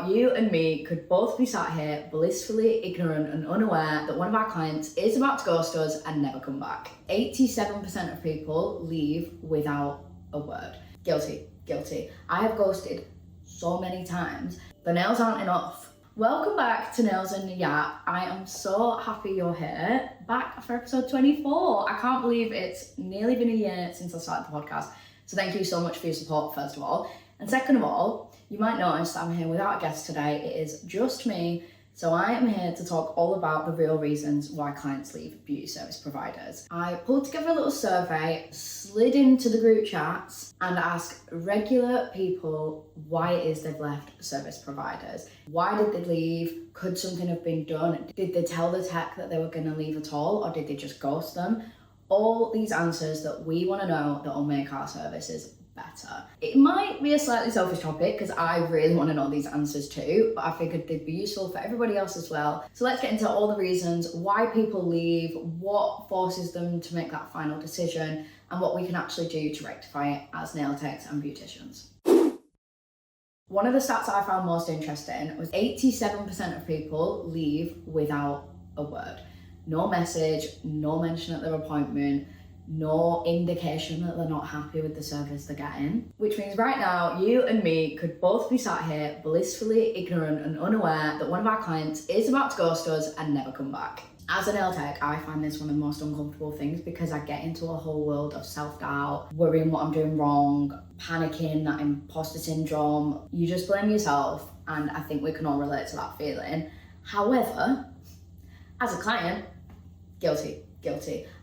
now, you and me could both be sat here blissfully ignorant and unaware that one of our clients is about to ghost us and never come back. 87% of people leave without a word. Guilty. I have ghosted so many times. The nails aren't enough. Welcome back to Nails and Yap. I am so happy you're here. Back for episode 24. I can't believe it's nearly been a year since I started the podcast. So thank you so much for your support, first of all. And second of all, you might notice that I'm here without a guest today. It is just me. So I am here to talk all about the real reasons why clients leave beauty service providers. I pulled together a little survey, slid into the group chats and asked regular people why it is they've left service providers. Why did they leave? Could something have been done? Did they tell the tech that they were going to leave at all, or did they just ghost them? All these answers that we want to know that will make our services better. It might be a slightly selfish topic because I really want to know these answers too, but I figured they'd be useful for everybody else as well. So let's get into all the reasons why people leave, what forces them to make that final decision, and what we can actually do to rectify it as nail techs and beauticians. One of the stats I found most interesting was 87% of people leave without a word. No message, no mention at their appointment, no indication that they're not happy with the service they're getting. Which means right now, you and me could both be sat here blissfully ignorant and unaware that one of our clients is about to ghost us and never come back. As a nail tech, I find this one of the most uncomfortable things because I get into a whole world of self-doubt, worrying what I'm doing wrong, panicking, that imposter syndrome. You just blame yourself, and I think we can all relate to that feeling. However, as a client, guilty.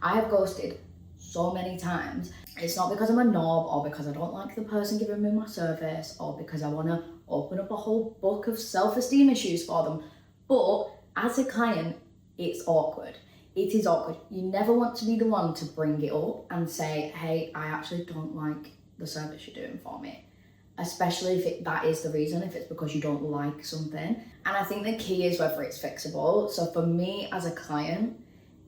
I have ghosted so many times. It's not because I'm a knob or because I don't like the person giving me my service or because I want to open up a whole book of self-esteem issues for them. But as a client, it's awkward. It is awkward. You never want to be the one to bring it up and say, hey, I actually don't like the service you're doing for me. Especially if that is the reason, if it's because you don't like something. And I think the key is whether it's fixable. So for me as a client,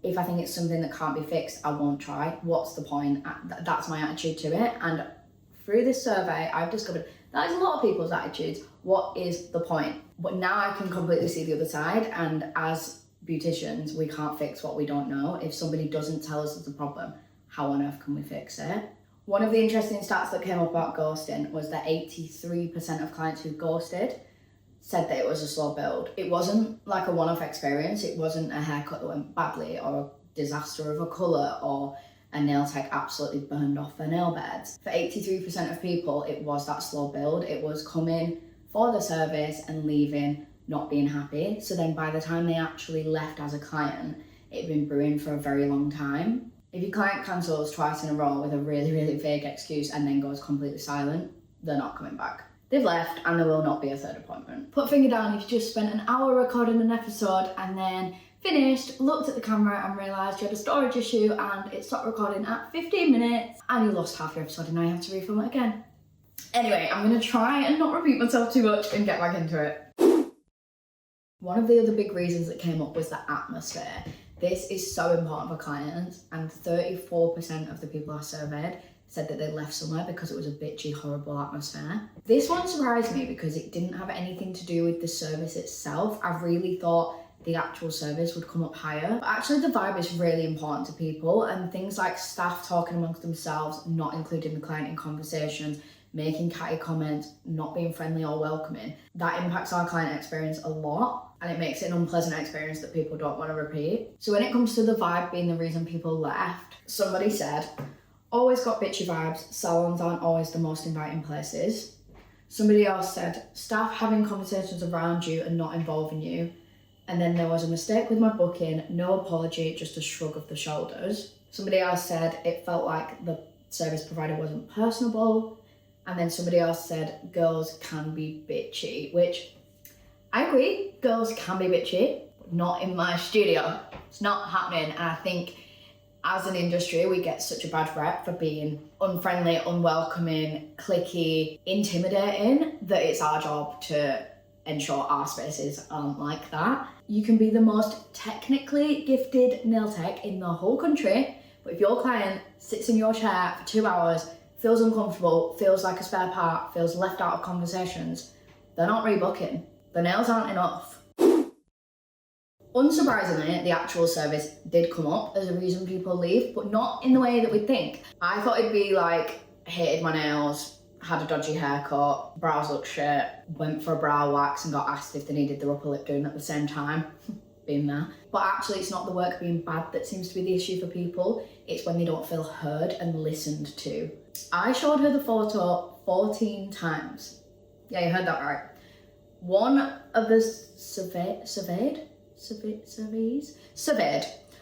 if I think it's something that can't be fixed, I won't try. What's the point? That's my attitude to it. And through this survey, I've discovered that is a lot of people's attitudes. What is the point? But now I can completely see the other side. And as beauticians, we can't fix what we don't know. If somebody doesn't tell us there's a problem, how on earth can we fix it? One of the interesting stats that came up about ghosting was that 83% of clients who ghosted said that it was a slow build. It wasn't like a one-off experience. It wasn't a haircut that went badly or a disaster of a colour or a nail tech absolutely burned off their nail beds. For 83% of people, it was that slow build. It was coming for the service and leaving, not being happy. So then by the time they actually left as a client, it had been brewing for a very long time. If your client cancels twice in a row with a really, really vague excuse and then goes completely silent, they're not coming back. They've left and there will not be a third appointment. Put a finger down if you just spent an hour recording an episode and then finished, looked at the camera and realised you had a storage issue and it stopped recording at 15 minutes and you lost half your episode and now you have to refilm it again. Anyway, I'm going to try and not repeat myself too much and get back into it. One of the other big reasons that came up was the atmosphere. This is so important for clients, and 34% of the people I surveyed said that they left somewhere because it was a bitchy, horrible atmosphere. This one surprised me because it didn't have anything to do with the service itself. I really thought the actual service would come up higher. But actually the vibe is really important to people, and things like staff talking amongst themselves, not including the client in conversations, making catty comments, not being friendly or welcoming, that impacts our client experience a lot. And it makes it an unpleasant experience that people don't want to repeat. So when it comes to the vibe being the reason people left, somebody said, always got bitchy vibes, salons aren't always the most inviting places. Somebody else said, staff having conversations around you and not involving you. And then there was a mistake with my booking, no apology, just a shrug of the shoulders. Somebody else said it felt like the service provider wasn't personable. And then somebody else said girls can be bitchy, which I agree, girls can be bitchy, but not in my studio. It's not happening. And I think as an industry, we get such a bad rep for being unfriendly, unwelcoming, cliquey, intimidating, that it's our job to ensure our spaces aren't like that. You can be the most technically gifted nail tech in the whole country, but if your client sits in your chair for 2 hours, feels uncomfortable, feels like a spare part, feels left out of conversations, they're not rebooking. the nails aren't enough. Unsurprisingly, the actual service did come up as a reason people leave, but not in the way that we'd think. I thought it'd be like, hated my nails, had a dodgy haircut, brows looked shit, went for a brow wax and got asked if they needed their upper lip doing at the same time. Been there. But actually it's not the work being bad that seems to be the issue for people, it's when they don't feel heard and listened to. I showed her the photo 14 times. Yeah, you heard that right. One of the surveyed.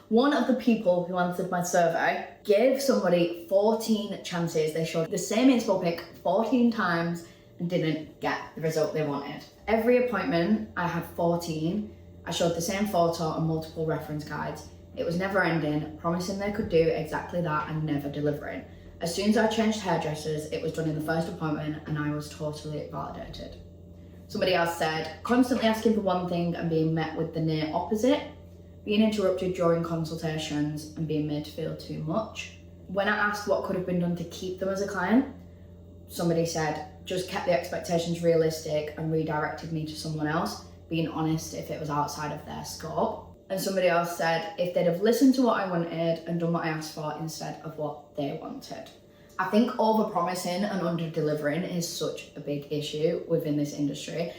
One of the people who answered my survey gave somebody 14 chances. They showed the same inspo pic 14 times and didn't get the result they wanted. Every appointment, I had 14. I showed the same photo and multiple reference guides. It was never ending, promising they could do exactly that and never delivering. As soon as I changed hairdressers, it was done in the first appointment and I was totally validated. Somebody else said, constantly asking for one thing and being met with the near opposite, being interrupted during consultations and being made to feel too much. When I asked what could have been done to keep them as a client, somebody said, just kept the expectations realistic and redirected me to someone else, being honest if it was outside of their scope. And somebody else said, if they'd have listened to what I wanted and done what I asked for instead of what they wanted. I think over-promising and under-delivering is such a big issue within this industry.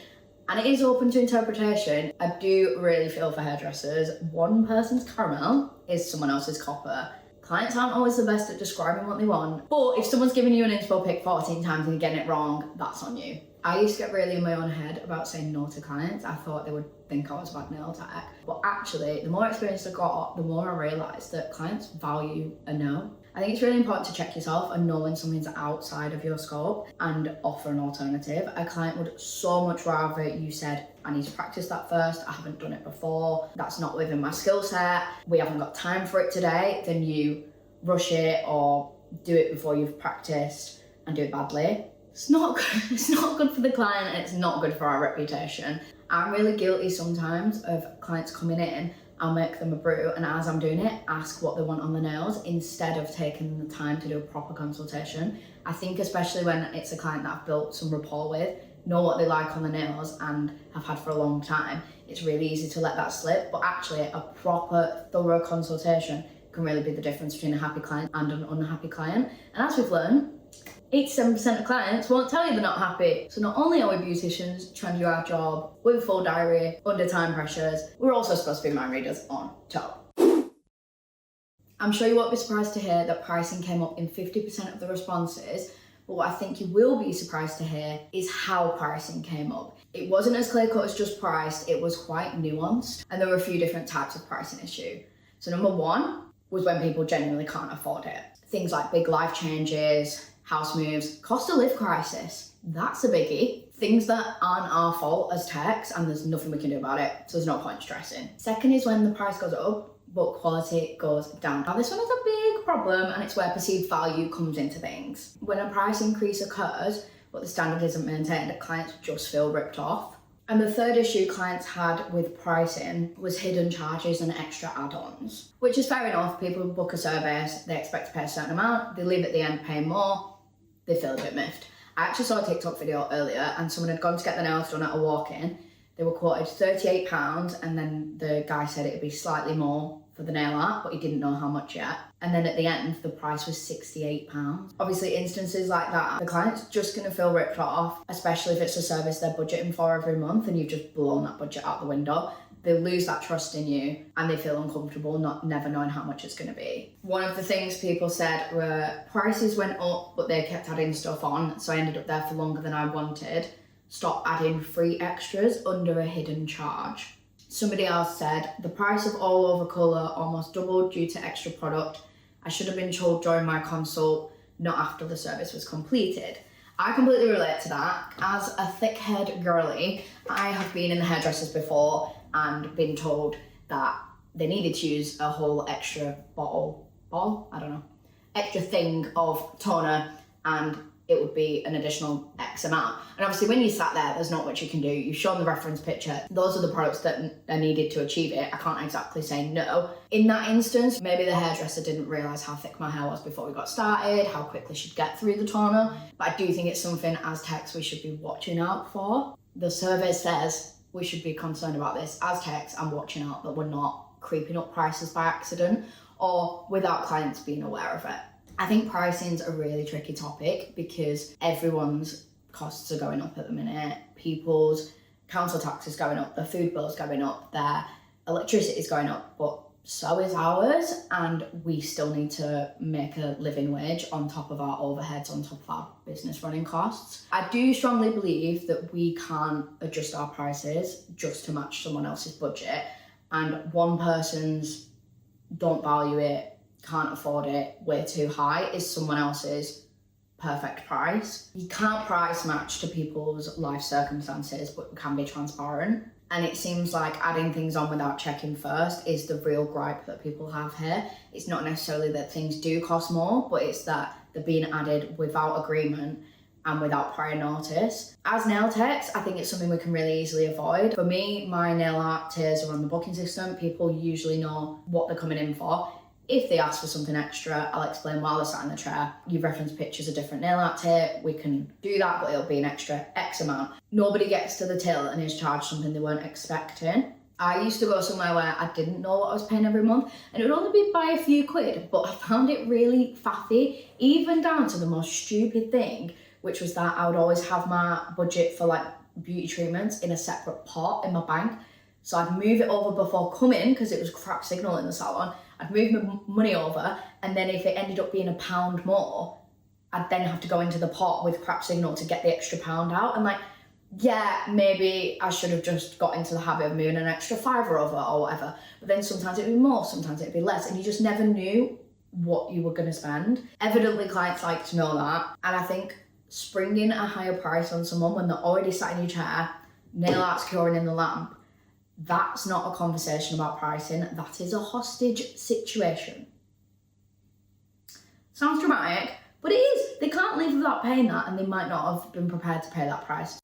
And it is open to interpretation. I do really feel for hairdressers. One person's caramel is someone else's copper. Clients aren't always the best at describing what they want, but if someone's giving you an inspo pic 14 times and you're getting it wrong, that's on you. I used to get really in my own head about saying no to clients. I thought they would think I was a bad nail tech. But actually, the more experience I got, the more I realised that clients value a no. I think it's really important to check yourself and know when something's outside of your scope and offer an alternative. A client would so much rather you said, I need to practice that first, I haven't done it before, that's not within my skill set, we haven't got time for it today, than you rush it or do it before you've practiced and do it badly. It's not good. It's not good for the client and it's not good for our reputation. I'm really guilty sometimes of clients coming in, I'll make them a brew and as I'm doing it, ask what they want on the nails instead of taking the time to do a proper consultation. I think especially when it's a client that I've built some rapport with, know what they like on the nails and have had for a long time, it's really easy to let that slip, but actually a proper, thorough consultation can really be the difference between a happy client and an unhappy client. And as we've learned, 87% of clients won't tell you they're not happy. So not only are we beauticians trying to do our job with a full diary, under time pressures, we're also supposed to be mind readers on top. I'm sure you won't be surprised to hear that pricing came up in 50% of the responses, but what I think you will be surprised to hear is how pricing came up. It wasn't as clear cut as just priced, it was quite nuanced, and there were a few different types of pricing issue. So number one was when people genuinely can't afford it. Things like big life changes, house moves, cost of living crisis, that's a biggie. Things that aren't our fault as techs and there's nothing we can do about it, so there's no point stressing. Second is when the price goes up, but quality goes down. Now this one is a big problem and it's where perceived value comes into things. When a price increase occurs, but the standard isn't maintained, clients just feel ripped off. And the third issue clients had with pricing was hidden charges and extra add-ons, which is fair enough. People book a service, they expect to pay a certain amount, they leave at the end paying more, they feel a bit miffed. I actually saw a TikTok video earlier and someone had gone to get their nails done at a walk-in. They were quoted £38 and then the guy said it'd be slightly more for the nail art, but he didn't know how much yet. And then at the end, the price was £68. Obviously, instances like that, the client's just gonna feel ripped off, especially if it's a service they're budgeting for every month and you've just blown that budget out the window. They lose that trust in you and they feel uncomfortable never knowing how much it's gonna be. One of the things people said were prices went up, but they kept adding stuff on, so I ended up there for longer than I wanted. Stop adding free extras under a hidden charge. Somebody else said, the price of all over colour almost doubled due to extra product. I should have been told during my consult, not after the service was completed. I completely relate to that. As a thick-haired girly, I have been in the hairdressers before and been told that they needed to use a whole extra extra thing of toner and it would be an additional X amount. And obviously when you sat there, there's not much you can do. You've shown the reference picture. Those are the products that are needed to achieve it. I can't exactly say no. In that instance, maybe the hairdresser didn't realise how thick my hair was before we got started, how quickly she'd get through the toner. But I do think it's something as techs we should be watching out for. The survey says we should be concerned about this as techs and watching out that we're not creeping up prices by accident or without clients being aware of it. I think pricing's a really tricky topic because everyone's costs are going up at the minute. People's council tax is going up, their food bill's going up, their electricity is going up, but so is ours, and we still need to make a living wage on top of our overheads, on top of our business running costs. I do strongly believe that we can't adjust our prices just to match someone else's budget, and one person's don't value it, can't afford it, way too high is someone else's perfect price. You can't price match to people's life circumstances, but you can be transparent. And it seems like adding things on without checking first is the real gripe that people have here. It's not necessarily that things do cost more, but it's that they're being added without agreement and without prior notice. As nail techs, I think it's something we can really easily avoid. For me, my nail art tiers are on the booking system. People usually know what they're coming in for. If they ask for something extra, I'll explain while they're sat in the chair. You reference pictures of different nail art tier, we can do that, but it'll be an extra X amount. Nobody gets to the till and is charged something they weren't expecting. I used to go somewhere where I didn't know what I was paying every month, and it would only be by a few quid, but I found it really faffy, even down to the most stupid thing, which was that I would always have my budget for like beauty treatments in a separate pot in my bank. So I'd move it over before coming because it was crap signal in the salon. I'd move my money over, and then if it ended up being £1 more, I'd then have to go into the pot with crap signal to get the extra £1 out. And like, yeah, maybe I should have just got into the habit of moving an extra £5 over or whatever. But then sometimes it'd be more, sometimes it'd be less, and you just never knew what you were going to spend. Evidently, clients like to know that, and I think springing a higher price on someone when they're already sat in your chair, nail art's curing in the lamp, that's not a conversation about pricing, that is a hostage situation. Sounds dramatic, but it is. They can't leave without paying that, and they might not have been prepared to pay that price.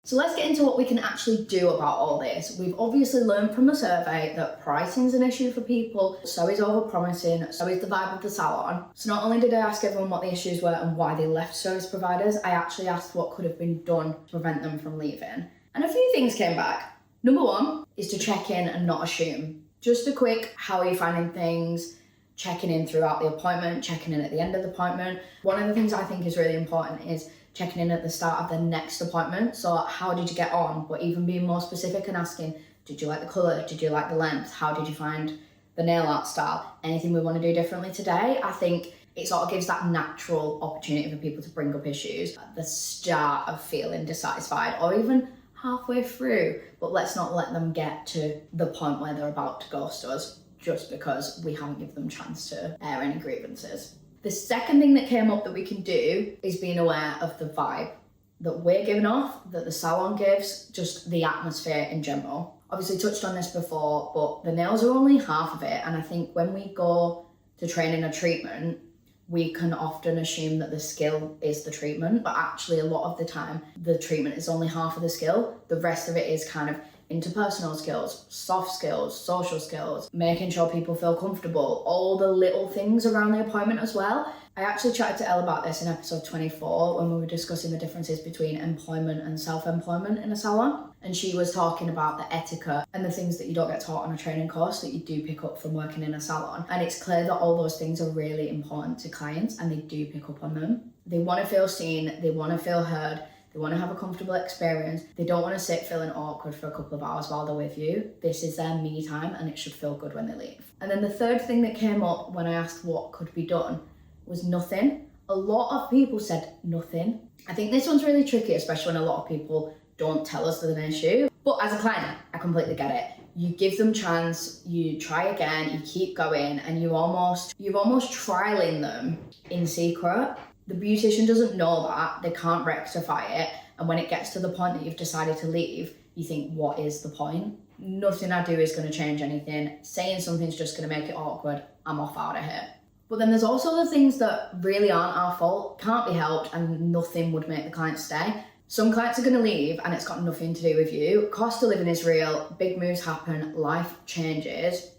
So let's get into what we can actually do about all this. We've obviously learned from the survey that pricing's an issue for people, so is overpromising, so is the vibe of the salon. So not only did I ask everyone what the issues were and why they left service providers, I actually asked what could have been done to prevent them from leaving. And a few things came back. Number one is to check in and not assume. Just a quick, how are you finding things? Checking in throughout the appointment, checking in at the end of the appointment. One of the things I think is really important is checking in at the start of the next appointment. So how did you get on? But even being more specific and asking, did you like the colour? Did you like the length? How did you find the nail art style? Anything we want to do differently today? I think it sort of gives that natural opportunity for people to bring up issues at the start of feeling dissatisfied, or even halfway through, but let's not let them get to the point where they're about to ghost us just because we haven't given them a chance to air any grievances. The second thing that came up that we can do is being aware of the vibe that we're giving off, that the salon gives, just the atmosphere in general. Obviously touched on this before, but the nails are only half of it, and I think when we go to training a treatment, we can often assume that the skill is the treatment, but actually a lot of the time, the treatment is only half of the skill. The rest of it is kind of interpersonal skills, soft skills, social skills, making sure people feel comfortable, all the little things around the appointment as well. I actually chatted to Elle about this in episode 24 when we were discussing the differences between employment and self-employment in a salon. And she was talking about the etiquette and the things that you don't get taught on a training course that you do pick up from working in a salon. And it's clear that all those things are really important to clients and they do pick up on them. They want to feel seen, they want to feel heard, they want to have a comfortable experience. They don't want to sit feeling awkward for a couple of hours while they're with you. This is their me time and it should feel good when they leave. And then the third thing that came up when I asked what could be done was nothing. A lot of people said nothing. I think this one's really tricky, especially when a lot of people don't tell us there's an issue. But as a client, I completely get it. You give them chance, you try again, you keep going, and you're almost trialing them in secret. The beautician doesn't know that, they can't rectify it, and when it gets to the point that you've decided to leave, you think, what is the point? Nothing I do is going to change anything. Saying something's just going to make it awkward. I'm off out of here. But then there's also the things that really aren't our fault, can't be helped, and nothing would make the client stay. Some clients are going to leave and it's got nothing to do with you. Cost of living is real, big moves happen, life changes.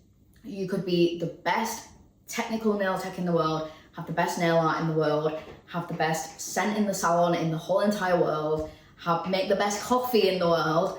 You could be the best technical nail tech in the world, have the best nail art in the world, have the best scent in the salon in the whole entire world, make the best coffee in the world.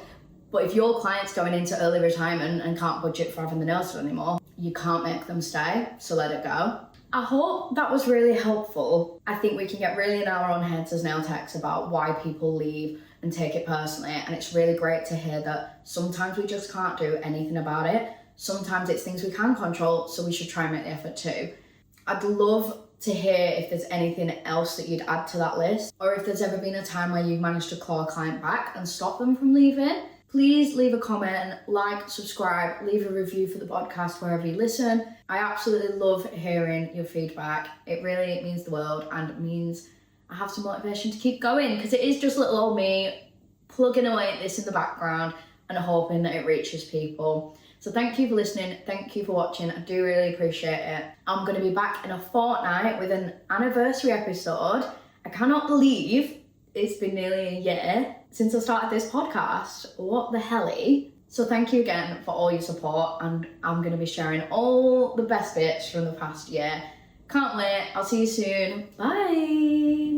But if your client's going into early retirement and can't budget for having the nails done anymore, you can't make them stay, so let it go. I hope that was really helpful. I think we can get really in our own heads as nail techs about why people leave and take it personally, and it's really great to hear that sometimes we just can't do anything about it. Sometimes it's things we can control, so we should try and make the effort too. I'd love to hear if there's anything else that you'd add to that list, or if there's ever been a time where you've managed to claw a client back and stop them from leaving. Please leave a comment, like, subscribe, leave a review for the podcast wherever you listen. I absolutely love hearing your feedback. It really means the world, and it means I have some motivation to keep going, because it is just little old me plugging away at this in the background and hoping that it reaches people. So thank you for listening. Thank you for watching. I do really appreciate it. I'm going to be back in a fortnight with an anniversary episode. I cannot believe it's been nearly a year since I started this podcast. What the helly? So thank you again for all your support, and I'm going to be sharing all the best bits from the past year. Can't wait. I'll see you soon. Bye.